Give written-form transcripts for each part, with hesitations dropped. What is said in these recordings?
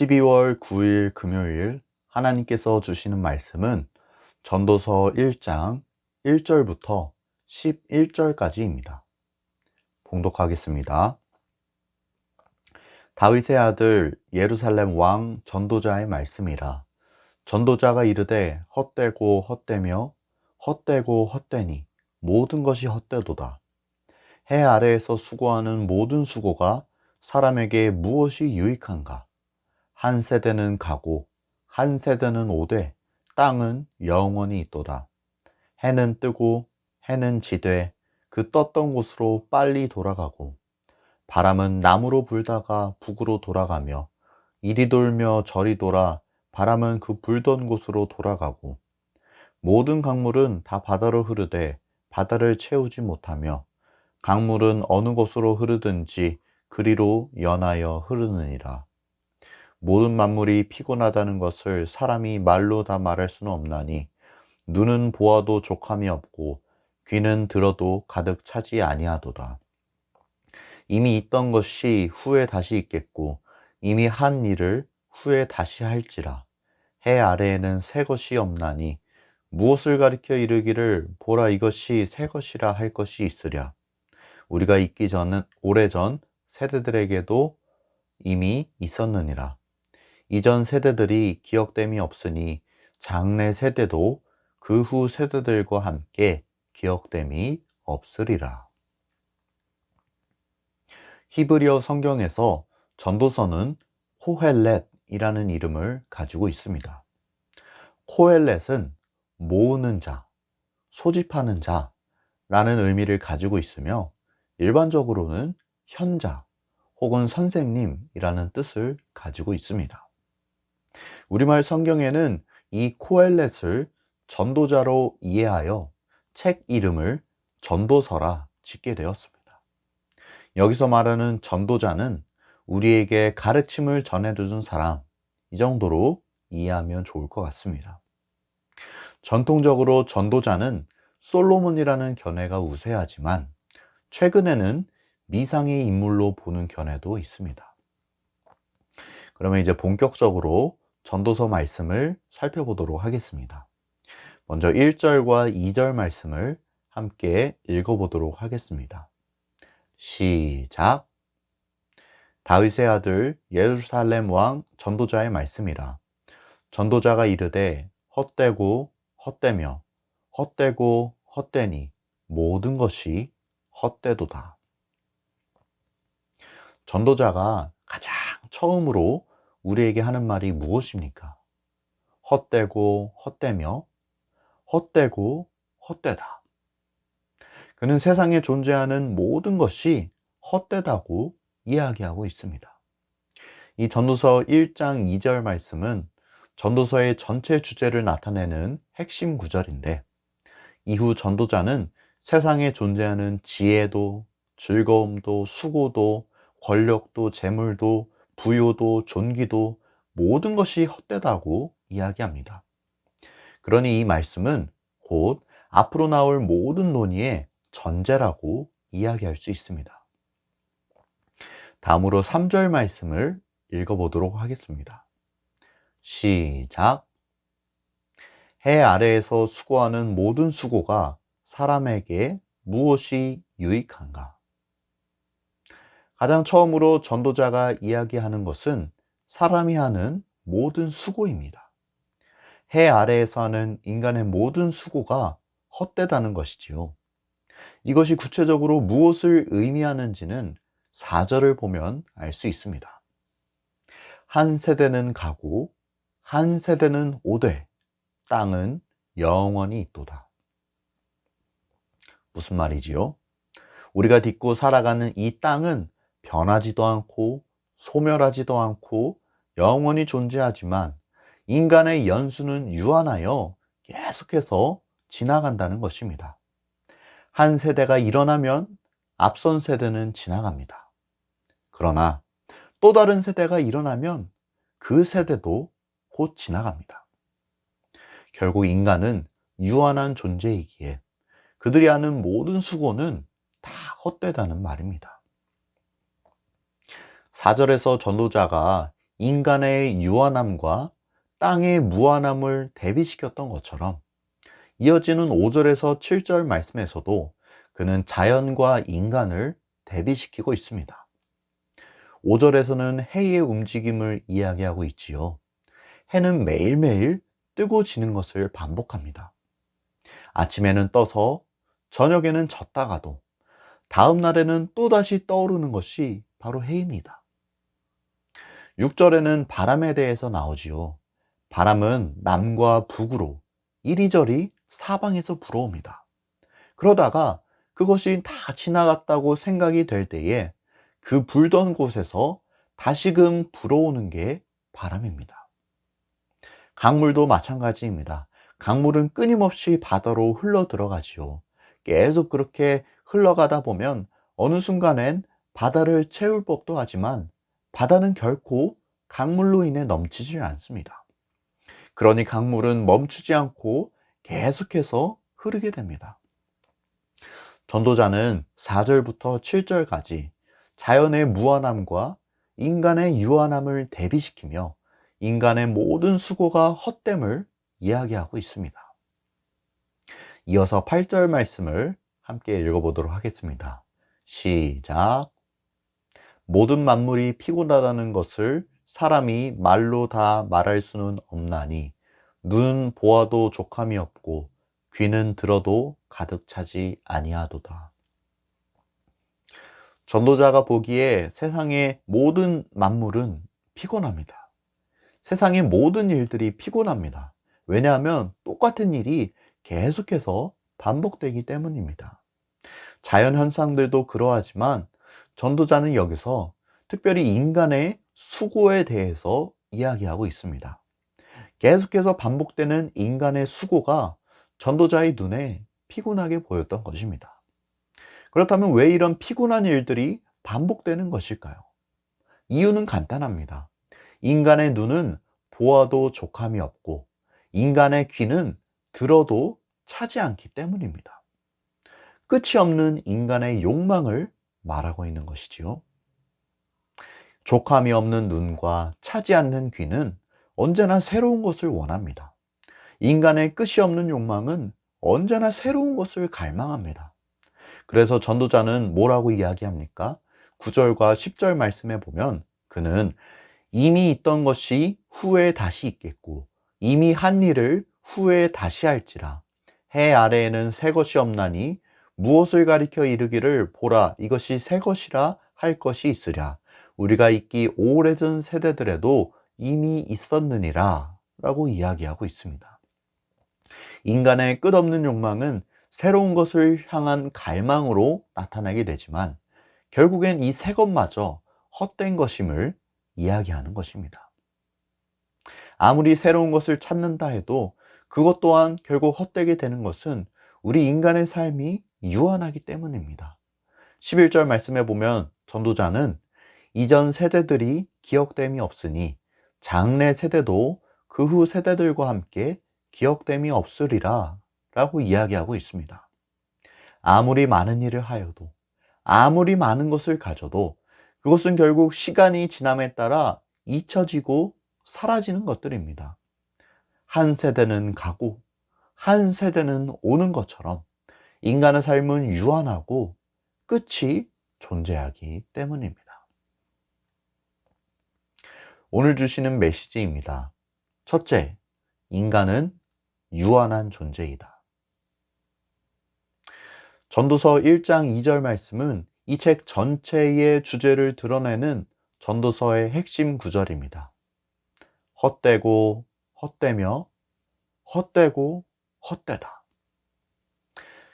12월 9일 금요일 하나님께서 주시는 말씀은 전도서 1장 1절부터 11절까지입니다. 봉독하겠습니다. 다윗의 아들 예루살렘 왕 전도자의 말씀이라. 전도자가 이르되 헛되고 헛되며 헛되고 헛되니 모든 것이 헛되도다. 해 아래에서 수고하는 모든 수고가 사람에게 무엇이 유익한가? 한 세대는 가고 한 세대는 오되 땅은 영원히 있도다. 해는 뜨고 해는 지되 그 떴던 곳으로 빨리 돌아가고 바람은 남으로 불다가 북으로 돌아가며 이리 돌며 저리 돌아 바람은 그 불던 곳으로 돌아가고 모든 강물은 다 바다로 흐르되 바다를 채우지 못하며 강물은 어느 곳으로 흐르든지 그리로 연하여 흐르느니라. 모든 만물이 피곤하다는 것을 사람이 말로 다 말할 수는 없나니 눈은 보아도 족함이 없고 귀는 들어도 가득 차지 아니하도다. 이미 있던 것이 후에 다시 있겠고 이미 한 일을 후에 다시 할지라. 해 아래에는 새 것이 없나니 무엇을 가리켜 이르기를 보라 이것이 새 것이라 할 것이 있으랴. 우리가 있기 전은 오래전 세대들에게도 이미 있었느니라. 이전 세대들이 기억됨이 없으니 장래 세대도 그 후 세대들과 함께 기억됨이 없으리라. 히브리어 성경에서 전도서는 코헬렛이라는 이름을 가지고 있습니다. 코헬렛은 모으는 자, 소집하는 자라는 의미를 가지고 있으며 일반적으로는 현자 혹은 선생님이라는 뜻을 가지고 있습니다. 우리말 성경에는 이 코헬렛을 전도자로 이해하여 책 이름을 전도서라 짓게 되었습니다. 여기서 말하는 전도자는 우리에게 가르침을 전해주는 사람, 이 정도로 이해하면 좋을 것 같습니다. 전통적으로 전도자는 솔로몬이라는 견해가 우세하지만 최근에는 미상의 인물로 보는 견해도 있습니다. 그러면 이제 본격적으로 전도서 말씀을 살펴보도록 하겠습니다. 먼저 1절과 2절 말씀을 함께 읽어보도록 하겠습니다. 시작. 다윗의 아들 예루살렘 왕 전도자의 말씀이라. 전도자가 이르되 헛되고 헛되며 헛되고 헛되니 모든 것이 헛되도다. 전도자가 가장 처음으로 우리에게 하는 말이 무엇입니까? 헛되고 헛되며 헛되고 헛되다. 그는 세상에 존재하는 모든 것이 헛되다고 이야기하고 있습니다. 이 전도서 1장 2절 말씀은 전도서의 전체 주제를 나타내는 핵심 구절인데, 이후 전도자는 세상에 존재하는 지혜도 즐거움도 수고도 권력도 재물도 부요도 존귀도 모든 것이 헛되다고 이야기합니다. 그러니 이 말씀은 곧 앞으로 나올 모든 논의의 전제라고 이야기할 수 있습니다. 다음으로 3절 말씀을 읽어보도록 하겠습니다. 시작. 해 아래에서 수고하는 모든 수고가 사람에게 무엇이 유익한가? 가장 처음으로 전도자가 이야기하는 것은 사람이 하는 모든 수고입니다. 해 아래에서 하는 인간의 모든 수고가 헛되다는 것이지요. 이것이 구체적으로 무엇을 의미하는지는 4절을 보면 알 수 있습니다. 한 세대는 가고 한 세대는 오되 땅은 영원히 있도다. 무슨 말이지요? 우리가 딛고 살아가는 이 땅은 변하지도 않고 소멸하지도 않고 영원히 존재하지만 인간의 연수는 유한하여 계속해서 지나간다는 것입니다. 한 세대가 일어나면 앞선 세대는 지나갑니다. 그러나 또 다른 세대가 일어나면 그 세대도 곧 지나갑니다. 결국 인간은 유한한 존재이기에 그들이 하는 모든 수고는 다 헛되다는 말입니다. 4절에서 전도자가 인간의 유한함과 땅의 무한함을 대비시켰던 것처럼 이어지는 5절에서 7절 말씀에서도 그는 자연과 인간을 대비시키고 있습니다. 5절에서는 해의 움직임을 이야기하고 있지요. 해는 매일매일 뜨고 지는 것을 반복합니다. 아침에는 떠서 저녁에는 졌다가도 다음 날에는 또다시 떠오르는 것이 바로 해입니다. 6절에는 바람에 대해서 나오지요. 바람은 남과 북으로 이리저리 사방에서 불어옵니다. 그러다가 그것이 다 지나갔다고 생각이 될 때에 그 불던 곳에서 다시금 불어오는 게 바람입니다. 강물도 마찬가지입니다. 강물은 끊임없이 바다로 흘러 들어가지요. 계속 그렇게 흘러가다 보면 어느 순간엔 바다를 채울 법도 하지만 바다는 결코 강물로 인해 넘치질 않습니다. 그러니 강물은 멈추지 않고 계속해서 흐르게 됩니다. 전도자는 4절부터 7절까지 자연의 무한함과 인간의 유한함을 대비시키며 인간의 모든 수고가 헛됨을 이야기하고 있습니다. 이어서 8절 말씀을 함께 읽어보도록 하겠습니다. 시작. 모든 만물이 피곤하다는 것을 사람이 말로 다 말할 수는 없나니 눈은 보아도 족함이 없고 귀는 들어도 가득 차지 아니하도다. 전도자가 보기에 세상의 모든 만물은 피곤합니다. 세상의 모든 일들이 피곤합니다. 왜냐하면 똑같은 일이 계속해서 반복되기 때문입니다. 자연 현상들도 그러하지만 전도자는 여기서 특별히 인간의 수고에 대해서 이야기하고 있습니다. 계속해서 반복되는 인간의 수고가 전도자의 눈에 피곤하게 보였던 것입니다. 그렇다면 왜 이런 피곤한 일들이 반복되는 것일까요? 이유는 간단합니다. 인간의 눈은 보아도 족함이 없고 인간의 귀는 들어도 차지 않기 때문입니다. 끝이 없는 인간의 욕망을 말하고 있는 것이지요. 족함이 없는 눈과 차지 않는 귀는 언제나 새로운 것을 원합니다. 인간의 끝이 없는 욕망은 언제나 새로운 것을 갈망합니다. 그래서 전도자는 뭐라고 이야기합니까? 9절과 10절 말씀에 보면 그는 이미 있던 것이 후에 다시 있겠고 이미 한 일을 후에 다시 할지라. 해 아래에는 새 것이 없나니 무엇을 가리켜 이르기를 보라 이것이 새 것이라 할 것이 있으랴. 우리가 있기 오래전 세대들에도 이미 있었느니라 라고 이야기하고 있습니다. 인간의 끝없는 욕망은 새로운 것을 향한 갈망으로 나타나게 되지만 결국엔 이 새 것마저 헛된 것임을 이야기하는 것입니다. 아무리 새로운 것을 찾는다 해도 그것 또한 결국 헛되게 되는 것은 우리 인간의 삶이 유한하기 때문입니다. 11절 말씀에 보면 전도자는 이전 세대들이 기억됨이 없으니 장래 세대도 그 후 세대들과 함께 기억됨이 없으리라 라고 이야기하고 있습니다. 아무리 많은 일을 하여도 아무리 많은 것을 가져도 그것은 결국 시간이 지남에 따라 잊혀지고 사라지는 것들입니다. 한 세대는 가고 한 세대는 오는 것처럼 인간의 삶은 유한하고 끝이 존재하기 때문입니다. 오늘 주시는 메시지입니다. 첫째, 인간은 유한한 존재이다. 전도서 1장 2절 말씀은 이 책 전체의 주제를 드러내는 전도서의 핵심 구절입니다. 헛되고 헛되며 헛되고 헛되다.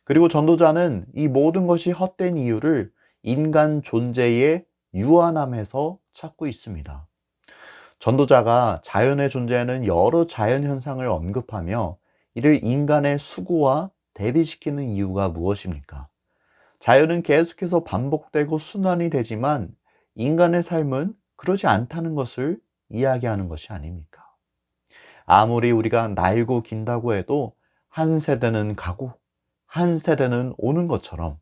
그리고 전도자는 이 모든 것이 헛된 이유를 인간 존재의 유한함에서 찾고 있습니다. 전도자가 자연에 존재하는 여러 자연 현상을 언급하며 이를 인간의 수고와 대비시키는 이유가 무엇입니까? 자연은 계속해서 반복되고 순환이 되지만 인간의 삶은 그러지 않다는 것을 이야기하는 것이 아닙니까? 아무리 우리가 날고 긴다고 해도 한 세대는 가고 한 세대는 오는 것처럼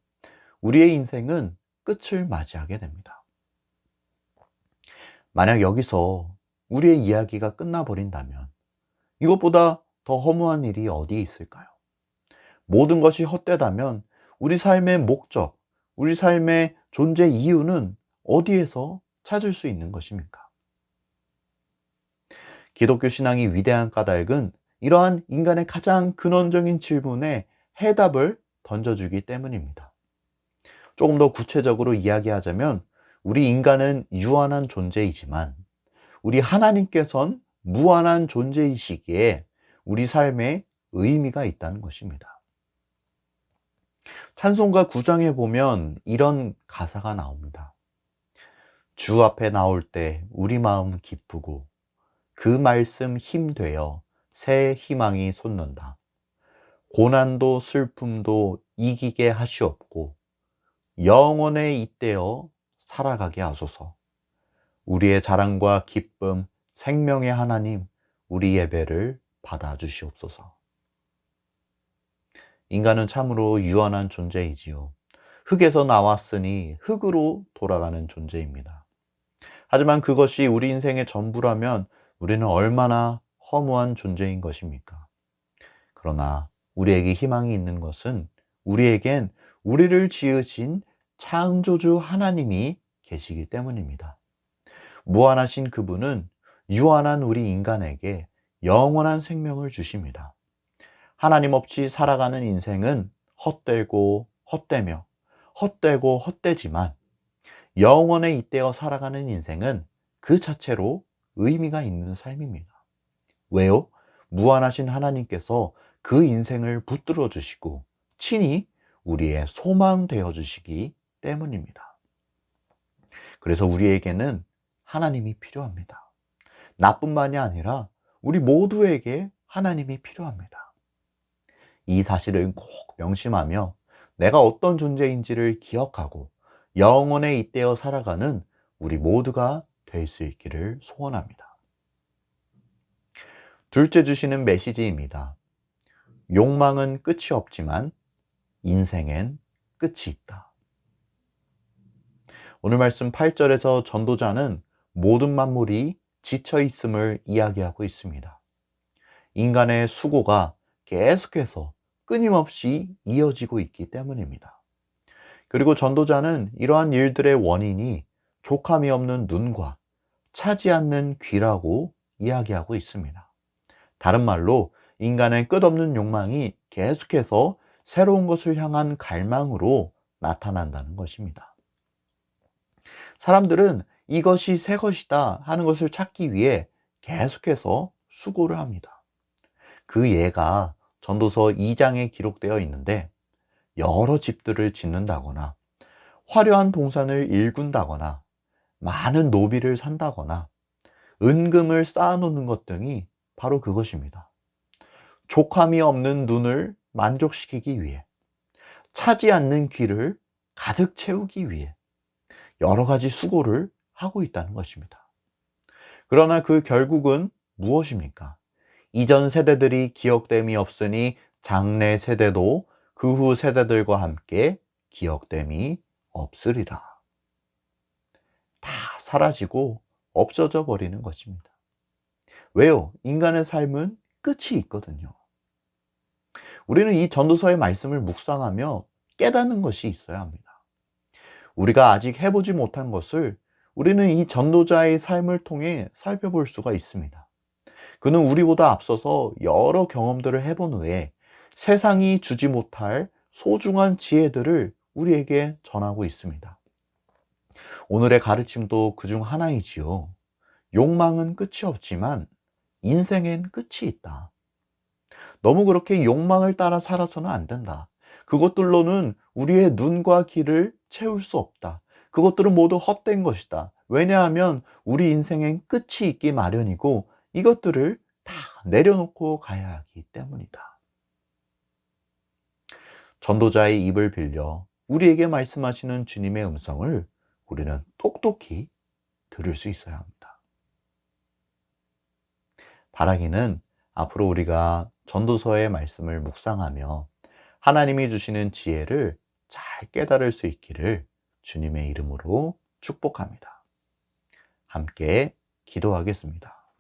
우리의 인생은 끝을 맞이하게 됩니다. 만약 여기서 우리의 이야기가 끝나버린다면 이것보다 더 허무한 일이 어디에 있을까요? 모든 것이 헛되다면 우리 삶의 목적, 우리 삶의 존재 이유는 어디에서 찾을 수 있는 것입니까? 기독교 신앙이 위대한 까닭은 이러한 인간의 가장 근원적인 질문에 해답을 던져주기 때문입니다. 조금 더 구체적으로 이야기하자면 우리 인간은 유한한 존재이지만 우리 하나님께서는 무한한 존재이시기에 우리 삶에 의미가 있다는 것입니다. 찬송가 9장에 보면 이런 가사가 나옵니다. 주 앞에 나올 때 우리 마음 기쁘고 그 말씀 힘되어 새 희망이 솟는다. 고난도 슬픔도 이기게 하시옵고 영원에 잇대어 살아가게 하소서. 우리의 자랑과 기쁨, 생명의 하나님, 우리 예배를 받아주시옵소서. 인간은 참으로 유한한 존재이지요. 흙에서 나왔으니 흙으로 돌아가는 존재입니다. 하지만 그것이 우리 인생의 전부라면 우리는 얼마나 허무한 존재인 것입니까? 그러나 우리에게 희망이 있는 것은 우리에겐 우리를 지으신 창조주 하나님이 계시기 때문입니다. 무한하신 그분은 유한한 우리 인간에게 영원한 생명을 주십니다. 하나님 없이 살아가는 인생은 헛되고 헛되며 헛되고 헛되지만 영원에 잇대어 살아가는 인생은 그 자체로 의미가 있는 삶입니다. 왜요? 무한하신 하나님께서 그 인생을 붙들어 주시고 친히 우리의 소망 되어 주시기 때문입니다. 그래서 우리에게는 하나님이 필요합니다. 나뿐만이 아니라 우리 모두에게 하나님이 필요합니다. 이 사실을 꼭 명심하며 내가 어떤 존재인지를 기억하고 영원에 잇대어 살아가는 우리 모두가 될 수 있기를 소원합니다. 둘째 주시는 메시지입니다. 욕망은 끝이 없지만 인생엔 끝이 있다. 오늘 말씀 8절에서 전도자는 모든 만물이 지쳐 있음을 이야기하고 있습니다. 인간의 수고가 계속해서 끊임없이 이어지고 있기 때문입니다. 그리고 전도자는 이러한 일들의 원인이 족함이 없는 눈과 차지 않는 귀라고 이야기하고 있습니다. 다른 말로 인간의 끝없는 욕망이 계속해서 새로운 것을 향한 갈망으로 나타난다는 것입니다. 사람들은 이것이 새 것이다 하는 것을 찾기 위해 계속해서 수고를 합니다. 그 예가 전도서 2장에 기록되어 있는데 여러 집들을 짓는다거나 화려한 동산을 일군다거나 많은 노비를 산다거나 은금을 쌓아놓는 것 등이 바로 그것입니다. 족함이 없는 눈을 만족시키기 위해, 차지 않는 귀를 가득 채우기 위해 여러 가지 수고를 하고 있다는 것입니다. 그러나 그 결국은 무엇입니까? 이전 세대들이 기억됨이 없으니 장래 세대도 그 후 세대들과 함께 기억됨이 없으리라. 다 사라지고 없어져 버리는 것입니다. 왜요? 인간의 삶은 끝이 있거든요. 우리는 이 전도서의 말씀을 묵상하며 깨닫는 것이 있어야 합니다. 우리가 아직 해보지 못한 것을 우리는 이 전도자의 삶을 통해 살펴볼 수가 있습니다. 그는 우리보다 앞서서 여러 경험들을 해본 후에 세상이 주지 못할 소중한 지혜들을 우리에게 전하고 있습니다. 오늘의 가르침도 그중 하나이지요. 욕망은 끝이 없지만 인생엔 끝이 있다. 너무 그렇게 욕망을 따라 살아서는 안 된다. 그것들로는 우리의 눈과 귀를 채울 수 없다. 그것들은 모두 헛된 것이다. 왜냐하면 우리 인생엔 끝이 있기 마련이고 이것들을 다 내려놓고 가야 하기 때문이다. 전도자의 입을 빌려 우리에게 말씀하시는 주님의 음성을 우리는 똑똑히 들을 수 있어야 합니다. 바라기는 앞으로 우리가 전도서의 말씀을 묵상하며 하나님이 주시는 지혜를 잘 깨달을 수 있기를 주님의 이름으로 축복합니다. 함께 기도하겠습니다.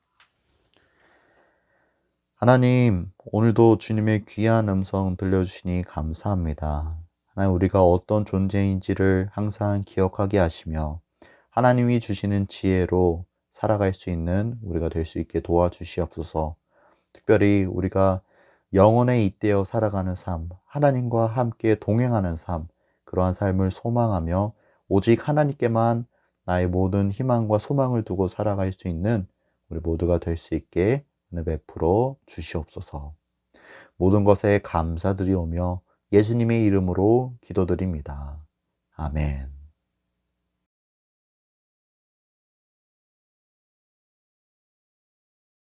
하나님, 오늘도 주님의 귀한 음성 들려주시니 감사합니다. 하나님, 우리가 어떤 존재인지를 항상 기억하게 하시며 하나님이 주시는 지혜로 살아갈 수 있는 우리가 될 수 있게 도와주시옵소서. 특별히 우리가 영혼에 잇대어 살아가는 삶, 하나님과 함께 동행하는 삶, 그러한 삶을 소망하며 오직 하나님께만 나의 모든 희망과 소망을 두고 살아갈 수 있는 우리 모두가 될 수 있게 은혜 베풀어 주시옵소서. 모든 것에 감사드리오며 예수님의 이름으로 기도드립니다. 아멘.